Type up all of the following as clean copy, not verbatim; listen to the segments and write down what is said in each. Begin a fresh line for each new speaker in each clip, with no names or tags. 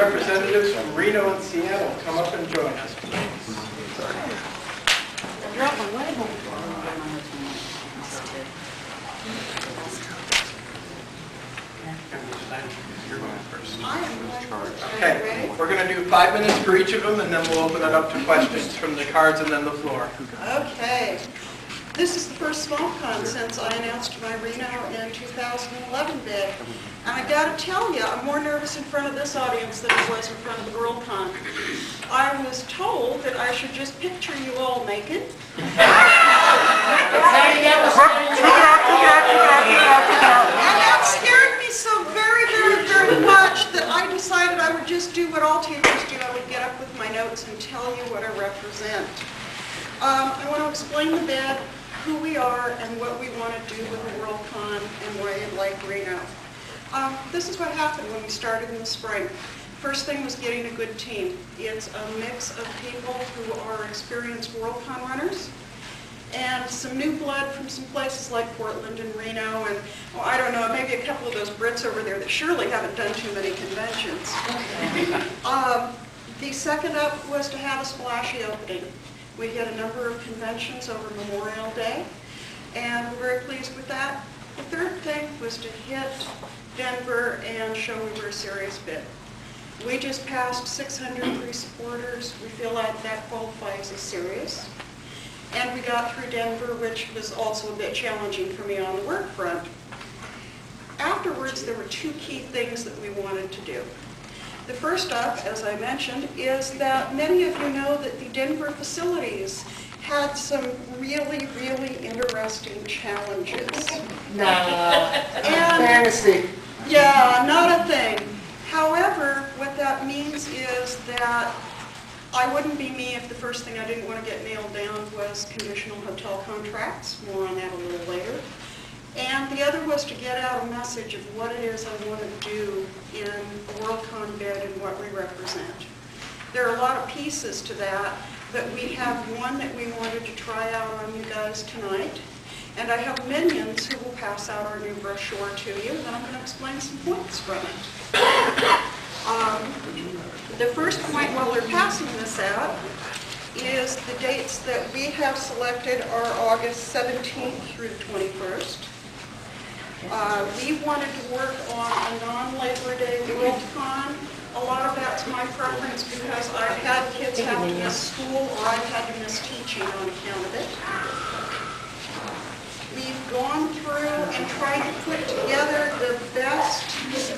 representatives from Reno and Seattle come up and join us. You're going first. Okay, we're going to do 5 minutes for each of them, and then we'll open it up to questions from the cards and then the floor.
Okay. This is the first SMOFCon since I announced my Reno in 2011 bid. And I got to tell you, I'm more nervous in front of this audience than I was in front of the Worldcon. I was told that I should just picture you all naked. And that scared me so very, very, very much that I decided I would just do what all teachers do. I would get up with my notes and tell you what I represent. I want to explain the bid, who we are, and what we want to do with the Worldcon and why I like Reno. This is what happened when we started in the spring. First thing was getting a good team. It's a mix of people who are experienced Worldcon runners and some new blood from some places like Portland and Reno and, well, I don't know, maybe a couple of those Brits over there that surely haven't done too many conventions. The second up was to have a splashy opening. We had a number of conventions over Memorial Day, and we're very pleased with that. The third thing was to hit Denver and show we were a serious bid. We just passed 600 pre-supporters. We feel like that qualifies as serious. And we got through Denver, which was also a bit challenging for me on the work front. Afterwards, there were 2 key things that we wanted to do. The first up, as I mentioned, is that many of you know that the Denver facilities had some really, really interesting challenges.
No,
and,
fantasy.
Yeah, not a thing. However, what that means is that I wouldn't be me if the first thing I didn't want to get nailed down was conditional hotel contracts. More on that a little later. And the other was to get out a message of what it is I want to do in the Worldcon bid and what we represent. There are a lot of pieces to that, but we have one that we wanted to try out on you guys tonight. And I have minions who will pass out our new brochure to you, and then I'm going to explain some points from it. The first point while we're passing this out is the dates that we have selected are August 17th through the 21st. We wanted to work on a non-Labor Day Worldcon. A lot of that's my preference because I've had kids have to miss school or I've had to miss teaching on account of it. We've gone through and tried to put together the best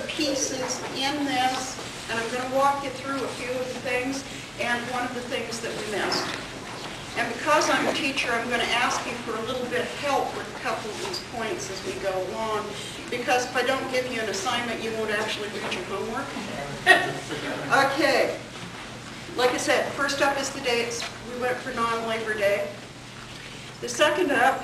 pieces in this, and I'm going to walk you through a few of the things and one of the things that we missed. And because I'm a teacher, I'm going to ask you for a little bit of help with a couple of these points as we go along, because if I don't give you an assignment, you won't actually read your homework. Okay. Like I said, first up is the dates. We went for non-Labor Day. The second up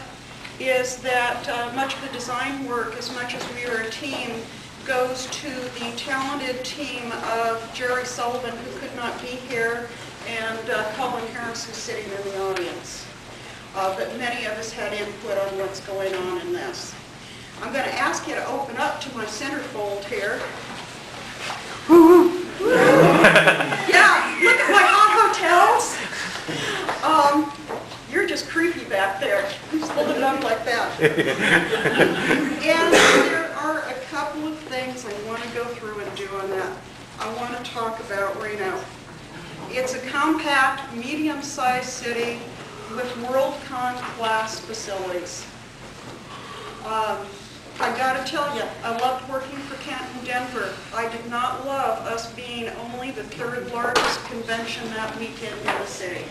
is that much of the design work, as much as we are a team, goes to the talented team of Jerry Sullivan, who could not be here, and Colin Harris, who's sitting in the audience. But many of us had input on what's going on in this. I'm going to ask you to open up to my centerfold here. Yeah, look at my hot hotels. You're just creepy back there. Just hold it up like that. And there are a couple of things I want to go through and do on that. I want to talk about Reno. It's a compact, medium-sized city with Worldcon class facilities. I got to tell you, I loved working for Kent and Denver. I did not love us being only the 3rd largest convention that weekend in the city.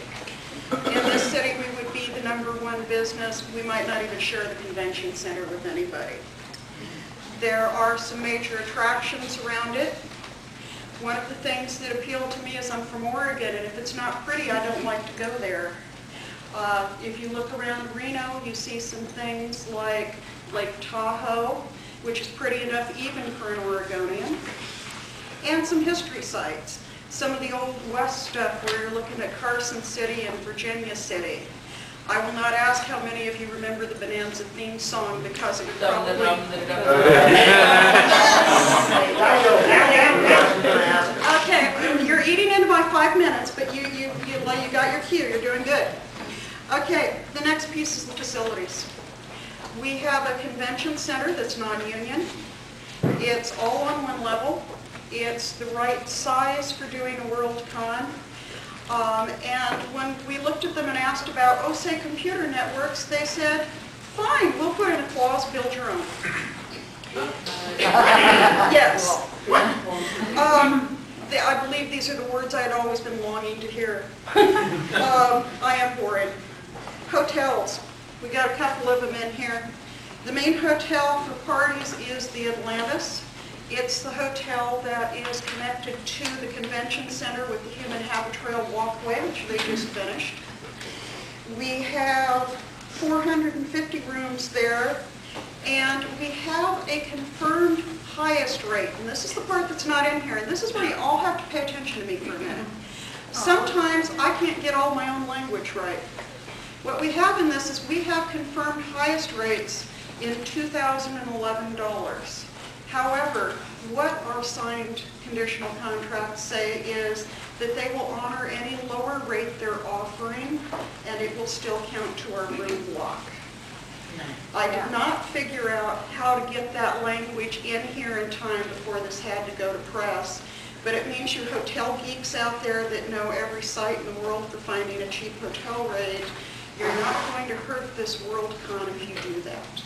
In this city, we would be the #1 business. We might not even share the convention center with anybody. There are some major attractions around it. One of the things that appeal to me is I'm from Oregon, and if it's not pretty, I don't like to go there. If you look around Reno, you see some things like Lake Tahoe, which is pretty enough even for an Oregonian, and some history sites. Some of the Old West stuff where you're looking at Carson City and Virginia City. I will not ask how many of you remember the Bonanza theme song because it would probably... Okay, 5 minutes, but you got your cue. You're doing good. Okay, the next piece is the facilities. We have a convention center that's non-union. It's all on one level. It's the right size for doing a Worldcon. And when we looked at them and asked about, oh, say computer networks, they said, fine, we'll put in a clause, build your own. Yes. I believe these are the words I had always been longing to hear. I am boring. Hotels. We got a couple of them in here. The main hotel for parties is the Atlantis. It's the hotel that is connected to the convention center with the human habit-trail walkway, which they just finished. We have 450 rooms there, and we have a confirmed highest rate. And this is the part that's not in here, and this is where you all have to pay attention to me for a minute. Sometimes I can't get all my own language right. What we have in this is we have confirmed highest rates in $2011. However, what our signed conditional contracts say is that they will honor any lower rate they're offering, and it will still count to our room block. I did not figure out how to get that language in here in time before this had to go to press, but it means you hotel geeks out there that know every site in the world for finding a cheap hotel rate, you're not going to hurt this Worldcon if you do that.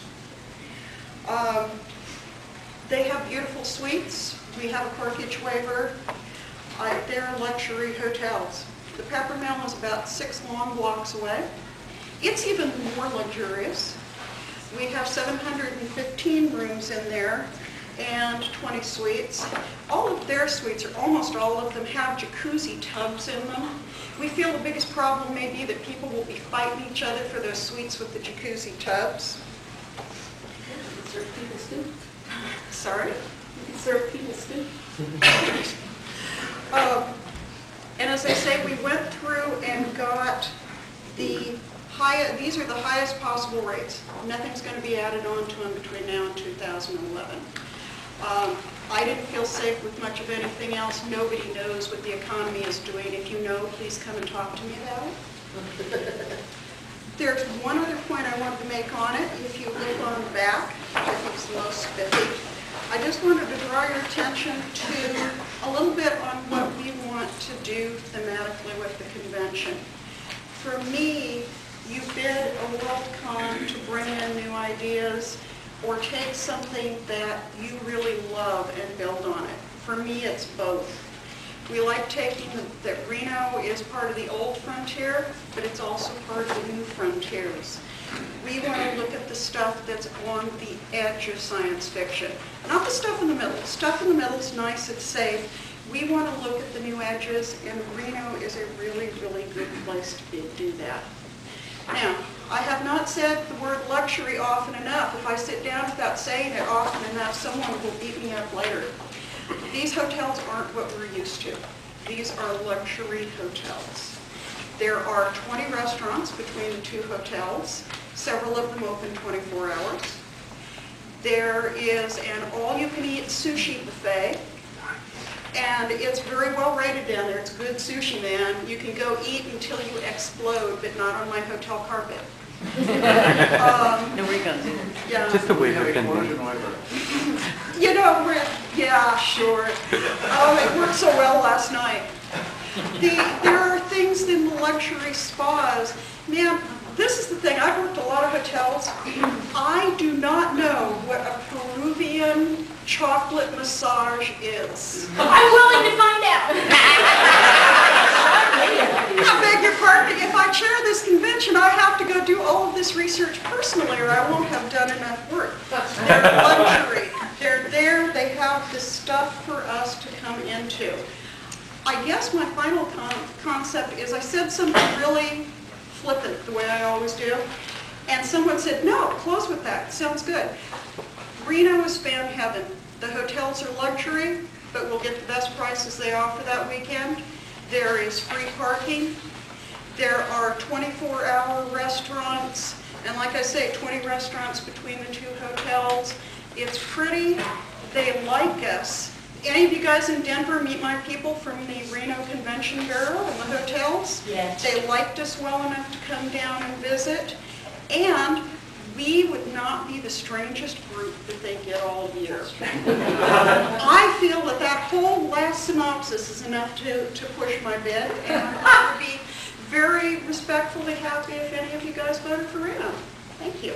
They have beautiful suites. We have a parkage waiver. They're luxury hotels. The Peppermill is about 6 long blocks away. It's even more luxurious. We have 715 rooms in there and 20 suites. All of their suites, or almost all of them, have jacuzzi tubs in them. We feel the biggest problem may be that people will be fighting each other for those suites with the jacuzzi tubs.
Serve people stew.
Sorry?
You can serve people stew.
And as I say, we went through and got the these are the highest possible rates. Nothing's going to be added on to them between now and 2011. I didn't feel safe with much of anything else. Nobody knows what the economy is doing. If you know, please come and talk to me about it. There's one other point I wanted to make on it. If you look on the back, which I think is the most spiffy, I just wanted to draw your attention to a little bit on what we want to do thematically with the convention. For me, you bid a Worldcon to bring in new ideas or take something that you really love and build on it. For me, it's both. We like taking that Reno is part of the old frontier, but it's also part of the new frontiers. We want to look at the stuff that's on the edge of science fiction. Not the stuff in the middle. The stuff in the middle is nice, it's safe. We want to look at the new edges, and Reno is a really, really good place to do that. Now, I have not said the word luxury often enough. If I sit down without saying it often enough, someone will beat me up later. These hotels aren't what we're used to. These are luxury hotels. There are 20 restaurants between the two hotels, several of them open 24 hours. There is an all-you-can-eat sushi buffet, and it's very well rated down there. It's good sushi, man. You can go eat until you explode, but not on my hotel carpet.
Nobody comes in.
Yeah.
Just a waiver pending.
You know, yeah, sure. It worked so well last night. There are things in the luxury spas. Man, this is the thing. I've worked a lot of hotels. I do not know what a Peruvian chocolate massage is.
I'm willing to find out.
I beg your pardon. If I chair this convention, I have to go do all of this research personally, or I won't have done enough work. They're luxury. They're there. They have the stuff for us to come into. I guess my final concept is I said something really flippant, the way I always do, and someone said, no, close with that. Sounds good. Reno is fan heaven. The hotels are luxury, but we'll get the best prices they offer that weekend. There is free parking. There are 24-hour restaurants, and like I say, 20 restaurants between the two hotels. It's pretty. They like us. any of you guys in Denver meet my people from the Reno Convention Bureau and the hotels?
Yes.
They liked us well enough to come down and visit. And we would not be the strangest group that they get all year. I feel that that whole last synopsis is enough to push my bid, and I would be very respectfully happy if any of you guys voted for Reno. Thank you.